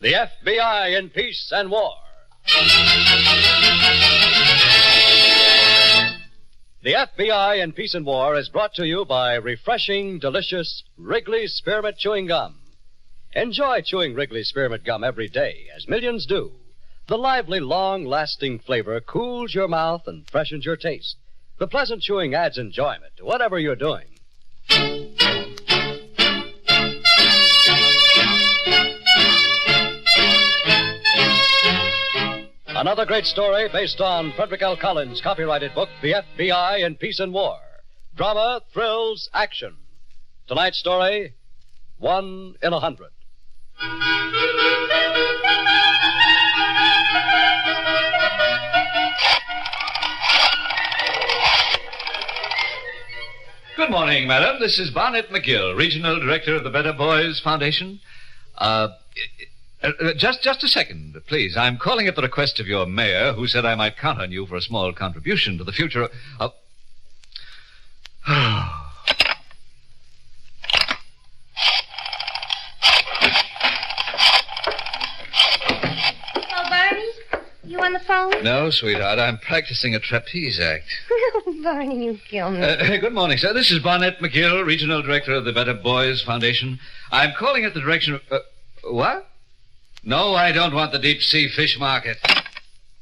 The F.B.I. in Peace and War. The F.B.I. in Peace and War is brought to you by refreshing, delicious Wrigley's Spearmint Chewing Gum. Enjoy chewing Wrigley's Spearmint Gum every day, as millions do. The lively, long-lasting flavor cools your mouth and freshens your taste. The pleasant chewing adds enjoyment to whatever you're doing. Another great story based on Frederick L. Collins' copyrighted book, The F.B.I. in Peace and War. Drama, thrills, action. Tonight's story, 1 in 100. Good morning, madam. This is Barnett McGill, Regional Director of the Better Boys Foundation. Just a second, please. I'm calling at the request of your mayor, who said I might count on you for a small contribution to the future of... You on the phone? No, sweetheart. I'm practicing a trapeze act. Barney, you kill me. Good morning, sir. This is Barnett McGill, Regional Director of the Better Boys Foundation. I'm calling at the direction of... what? No, I don't want the deep-sea fish market.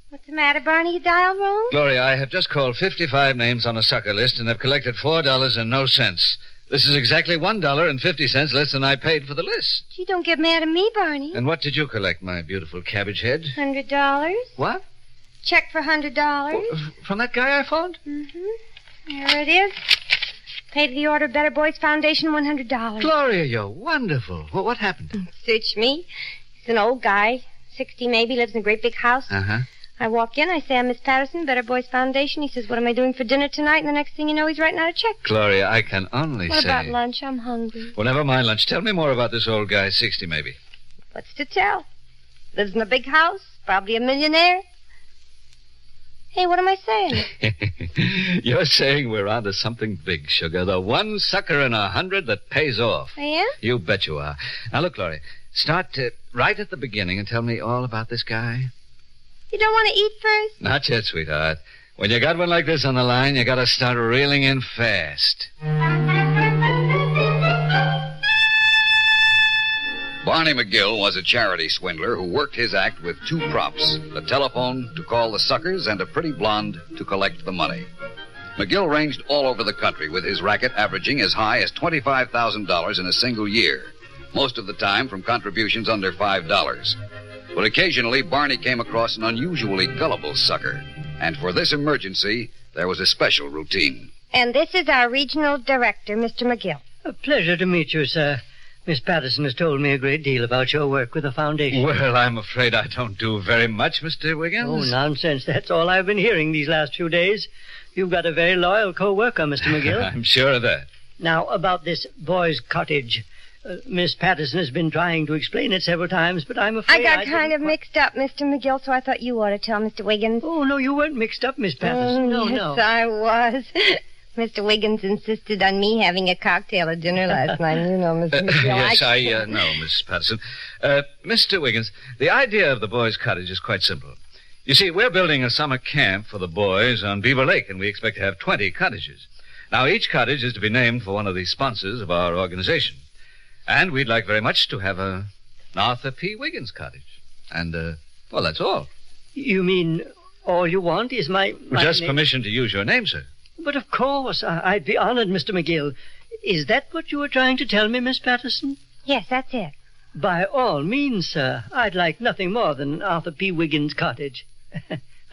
What's the matter, Barney? You dialed wrong? Gloria, I have just called 55 names on a sucker list and have collected $4 and no cents. This is exactly $1.50 less than I paid for the list. Gee, don't get mad at me, Barney. And what did you collect, my beautiful cabbage head? $100. What? Check for $100. From that guy I phoned? Mm-hmm. There it is. Paid the order Better Boys Foundation $100. Gloria, you're wonderful. Well, what happened? Search me. He's an old guy, 60 maybe, lives in a great big house. Uh-huh. I walk in, I say, I'm Miss Patterson, Better Boys Foundation. He says, what am I doing for dinner tonight? And the next thing you know, he's writing out a check. Gloria, I can only What say... about lunch? I'm hungry. Well, never mind lunch. Tell me more about this old guy, 60 maybe. What's to tell? Lives in a big house, probably a millionaire. Hey, what am I saying? You're saying we're onto something big, Sugar. The one sucker in 100 that pays off. I am? You bet you are. Now, look, Gloria, start right at the beginning and tell me all about this guy. You don't want to eat first? Not yet, sweetheart. When you got one like this on the line, you got to start reeling in fast. Barney McGill was a charity swindler who worked his act with two props, the telephone to call the suckers and a pretty blonde to collect the money. McGill ranged all over the country with his racket averaging as high as $25,000 in a single year, most of the time from contributions under $5. But occasionally, Barney came across an unusually gullible sucker. And for this emergency, there was a special routine. And this is our regional director, Mr. McGill. A pleasure to meet you, sir. Miss Patterson has told me a great deal about your work with the foundation. Well, I'm afraid I don't do very much, Mr. Wiggins. Oh, nonsense. That's all I've been hearing these last few days. You've got a very loyal co-worker, Mr. McGill. I'm sure of that. Now, about this boy's cottage. Miss Patterson has been trying to explain it several times, but I'm afraid I got kind of mixed up, Mr. McGill, so I thought you ought to tell Mr. Wiggins. Oh, no, you weren't mixed up, Miss Patterson. Yes, I was. Mr. Wiggins insisted on me having a cocktail at dinner last night. You know, Mr. McGill. Yes, I know, Miss Patterson. Mr. Wiggins, the idea of the boys' cottage is quite simple. You see, we're building a summer camp for the boys on Beaver Lake, and we expect to have 20 cottages. Now, each cottage is to be named for one of the sponsors of our organization. And we'd like very much to have an Arthur P. Wiggins cottage. And, well, that's all. You mean all you want is my Just name? permission to use your name, sir. But of course, I'd be honored, Mr. McGill. Is that what you were trying to tell me, Miss Patterson? Yes, that's it. By all means, sir. I'd like nothing more than an Arthur P. Wiggins cottage.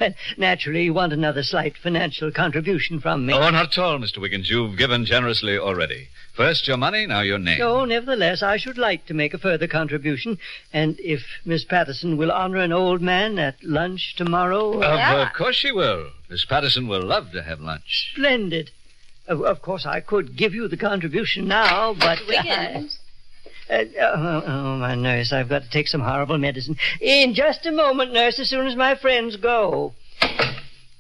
Well, naturally, you want another slight financial contribution from me. Oh, not at all, Mr. Wiggins. You've given generously already. First your money, now your name. Oh, nevertheless, I should like to make a further contribution. And if Miss Patterson will honor an old man at lunch tomorrow... Of course she will. Miss Patterson will love to have lunch. Splendid. Of course, I could give you the contribution now, but... Wiggins. My nurse, I've got to take some horrible medicine. In just a moment, nurse, as soon as my friends go.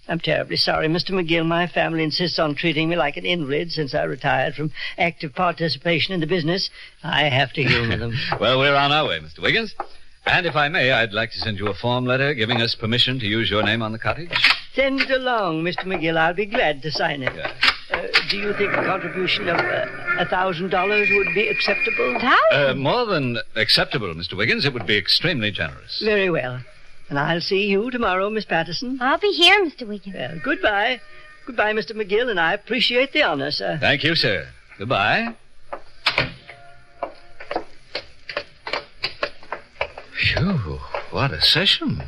I'm terribly sorry, Mr. McGill. My family insists on treating me like an invalid since I retired from active participation in the business. I have to humor them. Well, we're on our way, Mr. Wiggins. And if I may, I'd like to send you a form letter giving us permission to use your name on the cottage. Send it along, Mr. McGill. I'll be glad to sign it. Yeah. Do you think a contribution of $1,000 would be acceptable? More than acceptable, Mr. Wiggins. It would be extremely generous. Very well. And I'll see you tomorrow, Miss Patterson. I'll be here, Mr. Wiggins. Well, goodbye. Goodbye, Mr. McGill, and I appreciate the honor, sir. Thank you, sir. Goodbye. Phew, what a session.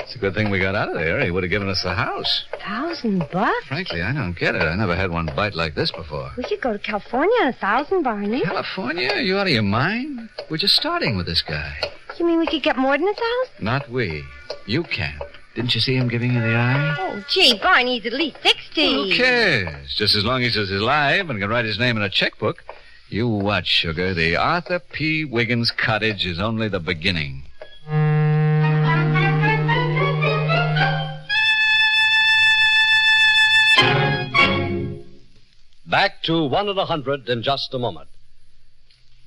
It's a good thing we got out of there. He would have given us the house. $1,000? Frankly, I don't get it. I never had one bite like this before. We could go to California on 1,000, Barney. California? Are you out of your mind? We're just starting with this guy. You mean we could get more than 1,000? Not we. You can. Didn't you see him giving you the eye? Oh, gee, Barney's at least 60. Well, who cares? Just as long as he's alive and can write his name in a checkbook. You watch, sugar. The Arthur P. Wiggins cottage is only the beginning. Back to 1 in 100 in just a moment.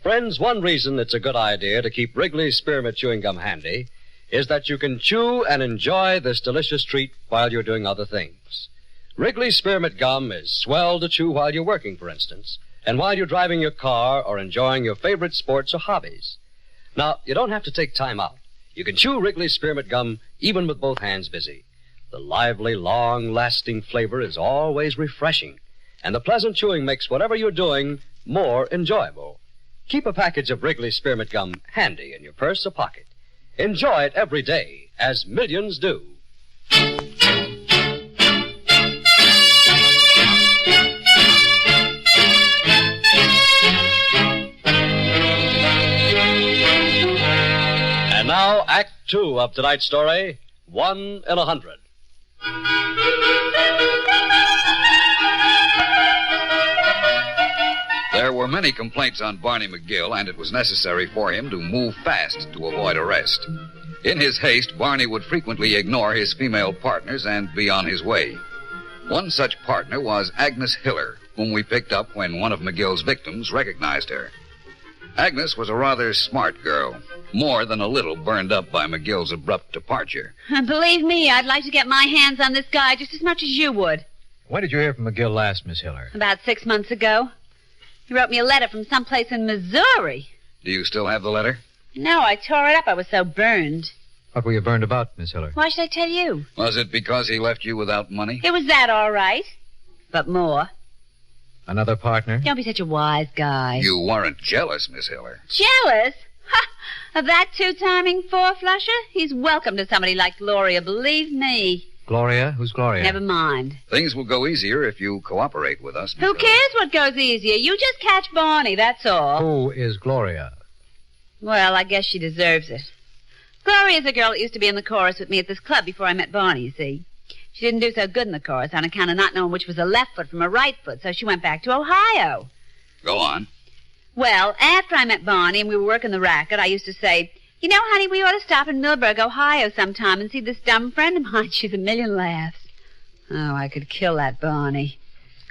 Friends, one reason it's a good idea to keep Wrigley's Spearmint Chewing Gum handy is that you can chew and enjoy this delicious treat while you're doing other things. Wrigley's Spearmint Gum is swell to chew while you're working, for instance, and while you're driving your car or enjoying your favorite sports or hobbies. Now, you don't have to take time out. You can chew Wrigley's Spearmint Gum even with both hands busy. The lively, long-lasting flavor is always refreshing, and the pleasant chewing makes whatever you're doing more enjoyable. Keep a package of Wrigley's Spearmint Gum handy in your purse or pocket. Enjoy it every day, as millions do. And now, Act 2 of tonight's story, 1 in 100. There were many complaints on Barney McGill, and it was necessary for him to move fast to avoid arrest. In his haste, Barney would frequently ignore his female partners and be on his way. One such partner was Agnes Hiller, whom we picked up when one of McGill's victims recognized her. Agnes was a rather smart girl, more than a little burned up by McGill's abrupt departure. Believe me, I'd like to get my hands on this guy just as much as you would. When did you hear from McGill last, Miss Hiller? About 6 months ago. He wrote me a letter from someplace in Missouri. Do you still have the letter? No, I tore it up. I was so burned. What were you burned about, Miss Hiller? Why should I tell you? Was it because he left you without money? It was that, all right. But more. Another partner? Don't be such a wise guy. You weren't jealous, Miss Hiller. Jealous? Ha! Of that two-timing four-flusher? He's welcome to somebody like Gloria, believe me. Gloria? Who's Gloria? Never mind. Things will go easier if you cooperate with us, Miss Who Hiller. cares what goes easier? You just catch Barney, that's all. Who is Gloria? Well, I guess she deserves it. Gloria's a girl that used to be in the chorus with me at this club before I met Barney, you see. She didn't do so good in the chorus on account of not knowing which was a left foot from a right foot, so she went back to Ohio. Go on. Well, after I met Barney and we were working the racket, I used to say, you know, honey, we ought to stop in Millburg, Ohio sometime and see this dumb friend of mine. She's a million laughs. Oh, I could kill that Barney.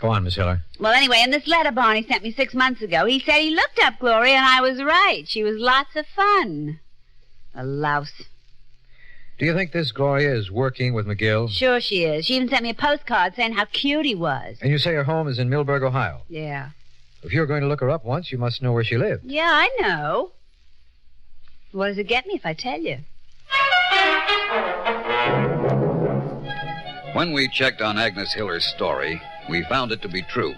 Go on, Miss Hiller. Well, anyway, in this letter Barney sent me 6 months ago, he said he looked up Gloria, and I was right. She was lots of fun. A louse. Do you think this Gloria is working with McGill? Sure she is. She even sent me a postcard saying how cute he was. And you say her home is in Millburg, Ohio? Yeah. If you're going to look her up once, you must know where she lived. Yeah, I know. What does it get me if I tell you? When we checked on Agnes Hiller's story, we found it to be true.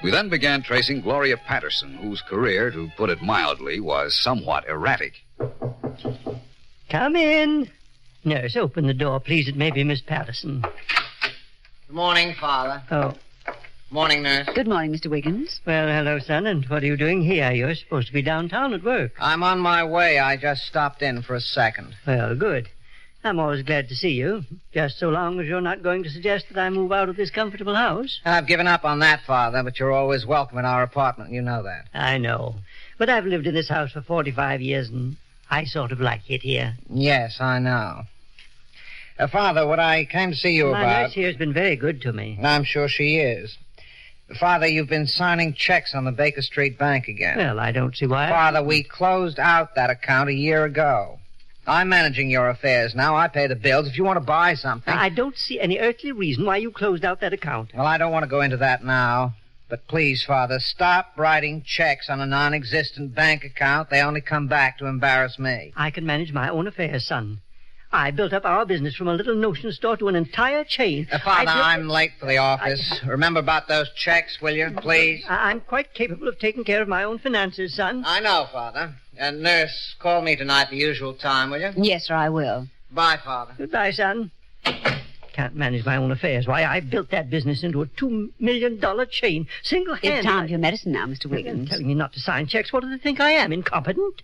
We then began tracing Gloria Patterson, whose career, to put it mildly, was somewhat erratic. Come in. Nurse, open the door, please. It may be Miss Patterson. Good morning, Father. Oh. Morning, Nurse. Good morning, Mr. Wiggins. Well, hello, son, and what are you doing here? You're supposed to be downtown at work. I'm on my way. I just stopped in for a second. Well, good. I'm always glad to see you, just so long as you're not going to suggest that I move out of this comfortable house. I've given up on that, Father, but you're always welcome in our apartment. You know that. I know. But I've lived in this house for 45 years, and I sort of like it here. Yes, I know. Father, what I came to see you My about... nurse here has been very good to me. I'm sure she is. Father, you've been signing checks on the Baker Street Bank again. Well, I don't see why. Father, we closed out that account a year ago. I'm managing your affairs now. I pay the bills. If you want to buy something... I don't see any earthly reason why you closed out that account. Well, I don't want to go into that now. But please, Father, stop writing checks on a non-existent bank account. They only come back to embarrass me. I can manage my own affairs, son. I built up our business from a little notion store to an entire chain. Father, I'm late for the office. Remember about those checks, will you, please? I'm quite capable of taking care of my own finances, son. I know, Father. And nurse, call me tonight the usual time, will you? Yes, sir, I will. Bye, Father. Goodbye, son. Can't manage my own affairs. Why, I built that business into a $2 million chain, single-handed. It's time for your medicine now, Mr. Wiggins. Telling me not to sign checks. What do they think I am, incompetent?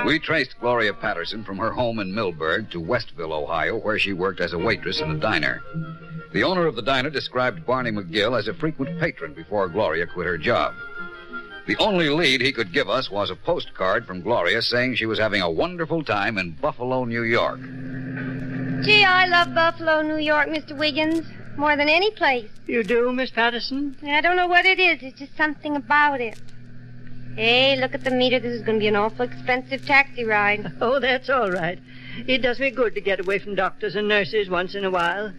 We traced Gloria Patterson from her home in Millburg to Westville, Ohio, where she worked as a waitress in a diner. The owner of the diner described Barney McGill as a frequent patron before Gloria quit her job. The only lead he could give us was a postcard from Gloria saying she was having a wonderful time in Buffalo, New York. Gee, I love Buffalo, New York, Mr. Wiggins, more than any place. You do, Miss Patterson? I don't know what it is. It's just something about it. Hey, look at the meter. This is going to be an awful expensive taxi ride. Oh, that's all right. It does me good to get away from doctors and nurses once in a while.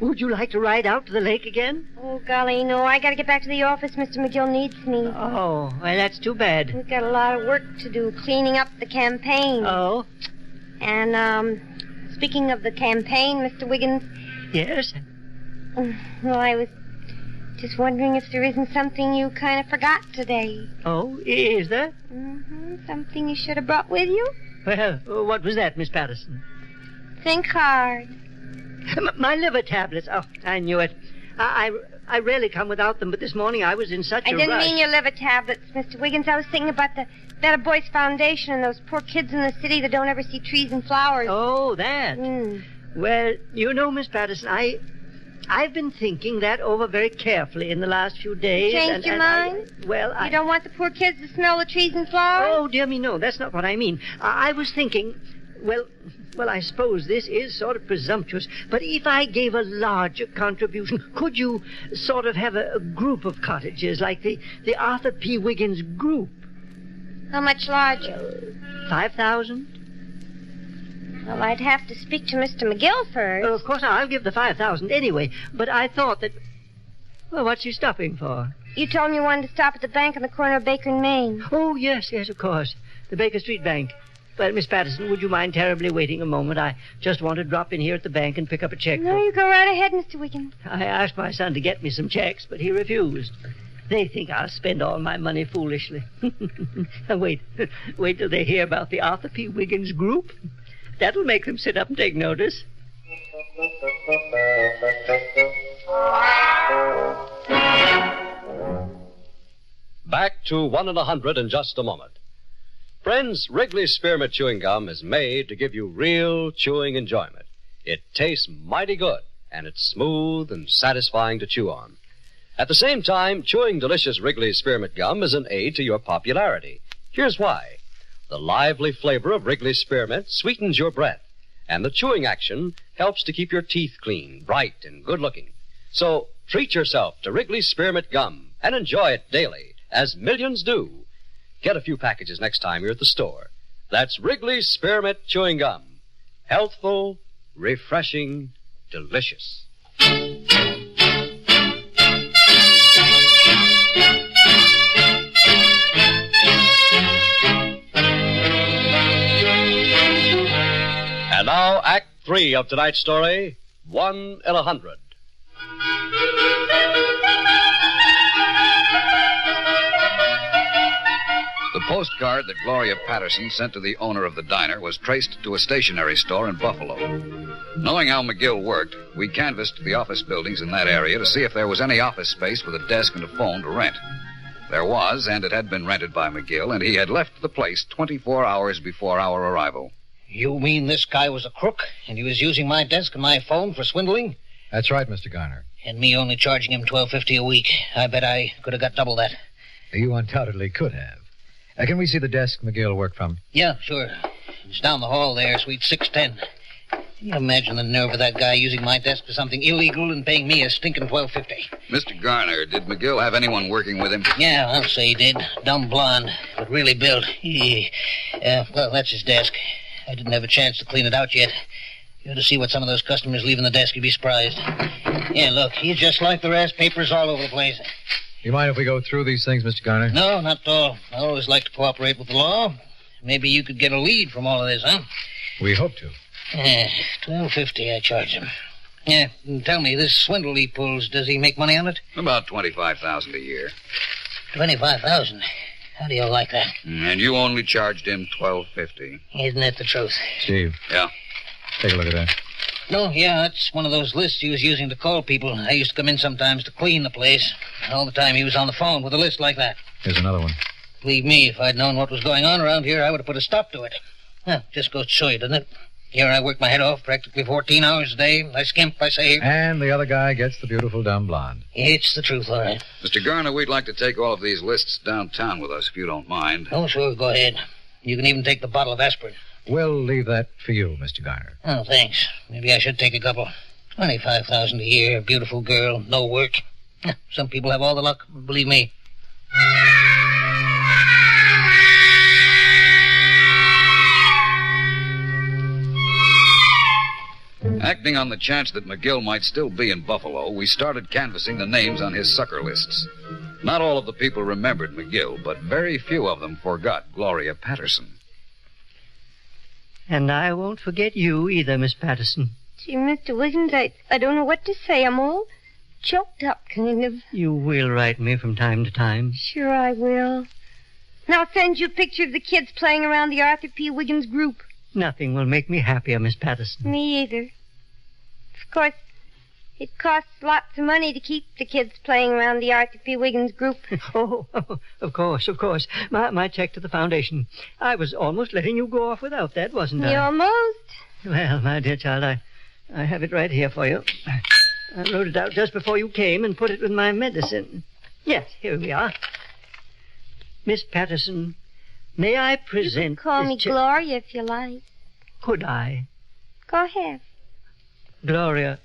Would you like to ride out to the lake again? Oh, golly, no. I got to get back to the office. Mr. McGill needs me. Oh, well, that's too bad. We've got a lot of work to do cleaning up the campaign. Oh? And, speaking of the campaign, Mr. Wiggins... Yes? Well, I was just wondering if there isn't something you kind of forgot today. Oh, is there? Mm-hmm. Something you should have brought with you? Well, what was that, Miss Patterson? Think hard. My liver tablets. Oh, I knew it. I rarely come without them, but this morning I was in such a rush. I didn't mean your liver tablets, Mr. Wiggins. I was thinking about the Better Boys Foundation and those poor kids in the city that don't ever see trees and flowers. Oh, that. Well, you know, Miss Patterson, I've been thinking that over very carefully in the last few days. Changed your mind? You don't want the poor kids to smell the trees and flowers? Oh, dear me, no. That's not what I mean. I was thinking, well, I suppose this is sort of presumptuous, but if I gave a larger contribution, could you sort of have a group of cottages like the Arthur P. Wiggins group? How much larger? 5,000? Well, I'd have to speak to Mr. McGill first. Of course, I'll give the 5,000 anyway, but I thought that... Well, what's you stopping for? You told me you wanted to stop at the bank on the corner of Baker and Main. Oh, yes, of course. The Baker Street Bank. Well, Miss Patterson, would you mind terribly waiting a moment? I just want to drop in here at the bank and pick up a check. No, you go right ahead, Mr. Wiggins. I asked my son to get me some checks, but he refused. They think I'll spend all my money foolishly. Wait till they hear about the Arthur P. Wiggins group. That'll make them sit up and take notice. Back to 1 in 100 in just a moment. Friends, Wrigley's Spearmint Chewing Gum is made to give you real chewing enjoyment. It tastes mighty good, and it's smooth and satisfying to chew on. At the same time, chewing delicious Wrigley's Spearmint Gum is an aid to your popularity. Here's why. The lively flavor of Wrigley's Spearmint sweetens your breath, and the chewing action helps to keep your teeth clean, bright, and good-looking. So treat yourself to Wrigley's Spearmint Gum and enjoy it daily, as millions do. Get a few packages next time you're at the store. That's Wrigley's Spearmint Chewing Gum. Healthful, refreshing, delicious. And now, Act 3 of tonight's story, 1 in 100. The postcard that Gloria Patterson sent to the owner of the diner was traced to a stationery store in Buffalo. Knowing how McGill worked, we canvassed the office buildings in that area to see if there was any office space with a desk and a phone to rent. There was, and it had been rented by McGill, and he had left the place 24 hours before our arrival. You mean this guy was a crook, and he was using my desk and my phone for swindling? That's right, Mr. Garner. And me only charging him $12.50 a week. I bet I could have got double that. You undoubtedly could have. Can we see the desk McGill worked from? Yeah, sure. It's down the hall there, suite 610. Can you imagine the nerve of that guy using my desk for something illegal and paying me a stinking $12.50? Mr. Garner, did McGill have anyone working with him? Yeah, I'll say he did. Dumb blonde, but really built. Well, that's his desk. I didn't have a chance to clean it out yet. You ought to see what some of those customers leave in the desk. You'd be surprised. Yeah, look, he's just like the rest. Papers all over the place. You mind if we go through these things, Mr. Garner? No, not at all. I always like to cooperate with the law. Maybe you could get a lead from all of this, huh? We hope to. $12.50 I charge him. Yeah, tell me, this swindle he pulls, does he make money on it? About $25,000 a year. $25,000. How do you like that? And you only charged him $12.50. Isn't that the truth? Steve. Yeah? Take a look at that. No, yeah, that's one of those lists he was using to call people. I used to come in sometimes to clean the place. All the time he was on the phone with a list like that. Here's another one. Believe me, if I'd known what was going on around here, I would have put a stop to it. Well, just goes to show you, doesn't it? Here I work my head off practically 14 hours a day. I skimp, I save. And the other guy gets the beautiful dumb blonde. It's the truth, all right. Mr. Garner, we'd like to take all of these lists downtown with us, if you don't mind. Oh, sure, go ahead. You can even take the bottle of aspirin. We'll leave that for you, Mr. Garner. Oh, thanks. Maybe I should take a couple. $25,000 a year, beautiful girl, no work. Some people have all the luck, believe me. Acting on the chance that McGill might still be in Buffalo, we started canvassing the names on his sucker lists. Not all of the people remembered McGill, but very few of them forgot Gloria Patterson. And I won't forget you either, Miss Patterson. Gee, Mr. Wiggins, I don't know what to say. I'm all choked up, kind of. You will write me from time to time. Sure I will. And I'll send you a picture of the kids playing around the Arthur P. Wiggins group. Nothing will make me happier, Miss Patterson. Me either. Of course, it costs lots of money to keep the kids playing around the Arthur P. Wiggins group. Oh, of course. My check to the foundation. I was almost letting you go off without that, wasn't I? You almost. Well, my dear child, I have it right here for you. I wrote it out just before you came and put it with my medicine. Yes, here we are. Miss Patterson, may I present... You can call me Gloria if you like. Could I? Go ahead. Gloria,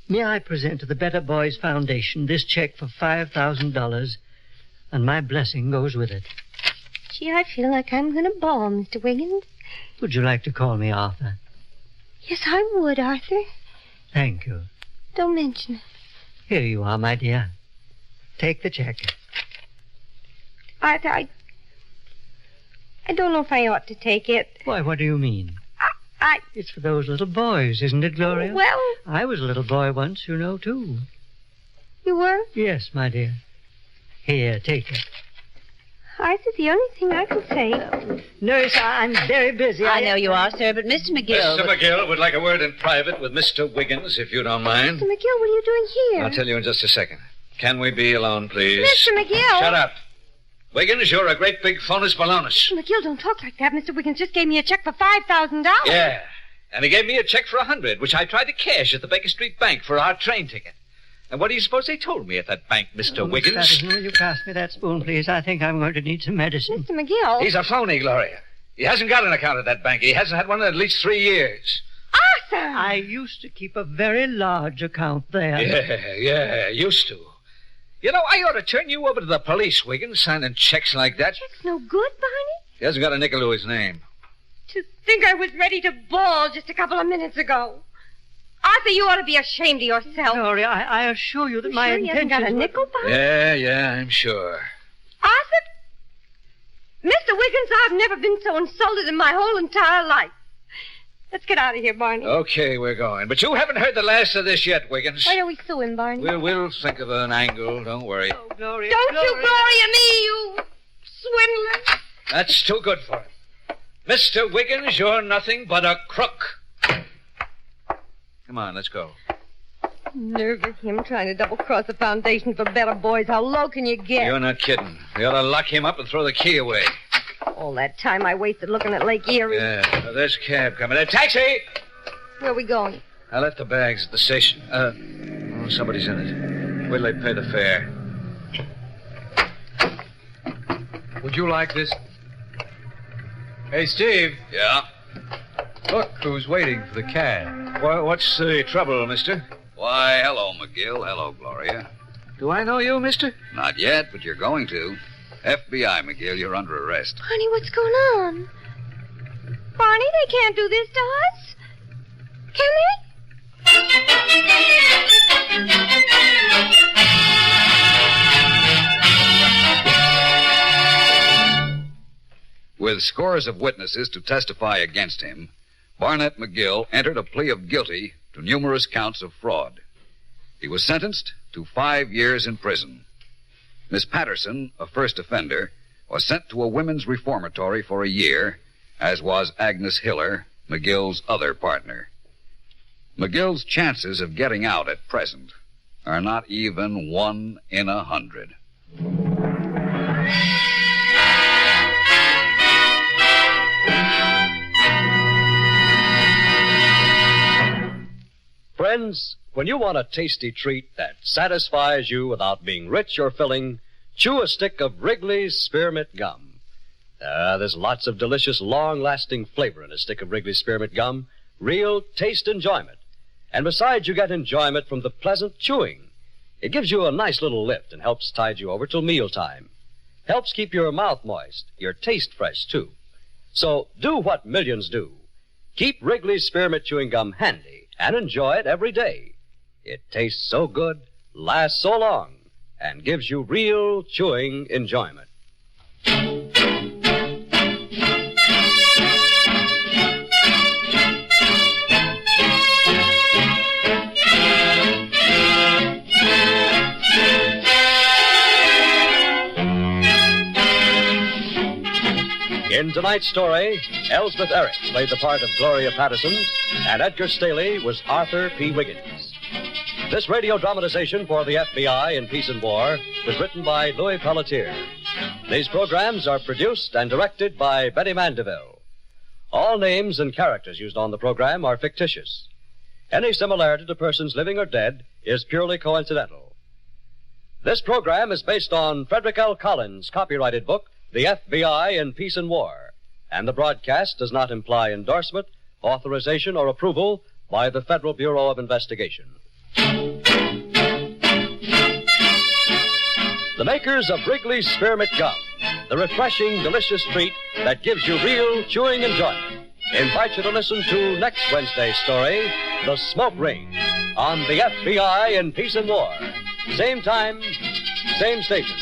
may I present to the Better Boys Foundation this check for $5,000, and my blessing goes with it. Gee, I feel like I'm going to bawl, Mr. Wiggins. Would you like to call me Arthur? Yes, I would, Arthur. Thank you. Don't mention it. Here you are, my dear. Take the check. Arthur, I don't know if I ought to take it. Why, what do you mean? It's for those little boys, isn't it, Gloria? Well... I was a little boy once, you know, too. You were? Yes, my dear. Here, take it. Arthur, the only thing I can say... Nurse, I'm very busy. I know you are, sir, but Mr. McGill... Mr. McGill would like a word in private with Mr. Wiggins, if you don't mind. Mr. McGill, what are you doing here? I'll tell you in just a second. Can we be alone, please? Mr. McGill! Shut up. Wiggins, you're a great big phonus balonus. McGill, don't talk like that. Mr. Wiggins just gave me a check for $5,000. Yeah. And he gave me a check for $100, which I tried to cash at the Baker Street Bank for our train ticket. And what do you suppose they told me at that bank, Mr. Wiggins? Miss Patterson, will you pass me that spoon, please? I think I'm going to need some medicine. Mr. McGill. He's a phony, Gloria. He hasn't got an account at that bank. He hasn't had one in at least 3 years. Arthur! I used to keep a very large account there. Yeah, used to. You know, I ought to turn you over to the police, Wiggins, signing checks like that. Check's no good, Barney. He hasn't got a nickel to his name. To think I was ready to bawl just a couple of minutes ago. Arthur, you ought to be ashamed of yourself. Gloria, I assure you that my sure intentions... You haven't got a nickel, Barney? Yeah, I'm sure. Arthur? Mr. Wiggins, I've never been so insulted in my whole entire life. Let's get out of here, Barney. Okay, we're going. But you haven't heard the last of this yet, Wiggins. Why don't we sue him, Barney? We'll think of an angle. Don't worry. Oh, Gloria. Don't Gloria. you Gloria me, you swindler. That's too good for him. Mr. Wiggins, you're nothing but a crook. Come on, let's go. Nerve of him trying to double-cross the Foundation for Better Boys. How low can you get? You're not kidding. We ought to lock him up and throw the key away. All that time I wasted looking at Lake Erie. Yeah, well, there's a cab coming. A taxi! Where are we going? I left the bags at the station. Somebody's in it. Wait till they pay the fare. Would you like this? Hey, Steve. Yeah? Look who's waiting for the cab. What's the trouble, mister? Why, hello, McGill. Hello, Gloria. Do I know you, mister? Not yet, but you're going to. F.B.I, McGill, you're under arrest. Honey, what's going on? Barney, they can't do this to us. Can they? With scores of witnesses to testify against him, Barnett McGill entered a plea of guilty to numerous counts of fraud. He was sentenced to 5 years in prison. Miss Patterson, a first offender, was sent to a women's reformatory for a year, as was Agnes Hiller, McGill's other partner. McGill's chances of getting out at present are not even 1 in 100. Friends, when you want a tasty treat that satisfies you without being rich or filling, chew a stick of Wrigley's Spearmint Gum. There's lots of delicious, long-lasting flavor in a stick of Wrigley's Spearmint Gum. Real taste enjoyment. And besides, you get enjoyment from the pleasant chewing. It gives you a nice little lift and helps tide you over till mealtime. Helps keep your mouth moist, your taste fresh, too. So do what millions do. Keep Wrigley's Spearmint Chewing Gum handy and enjoy it every day. It tastes so good, lasts so long, and gives you real chewing enjoyment. In tonight's story, Elsbeth Eric played the part of Gloria Patterson, and Edgar Staley was Arthur P. Wiggins. This radio dramatization for the F.B.I. in Peace and War was written by Louis Pelletier. These programs are produced and directed by Betty Mandeville. All names and characters used on the program are fictitious. Any similarity to persons living or dead is purely coincidental. This program is based on Frederick L. Collins' copyrighted book, The F.B.I. in Peace and War, and the broadcast does not imply endorsement, authorization, or approval by the Federal Bureau of Investigation. The makers of Wrigley's Spearmint Gum, the refreshing, delicious treat that gives you real chewing enjoyment, invite you to listen to next Wednesday's story, The Smoke Ring, on the F.B.I. in Peace and War. Same time, same station.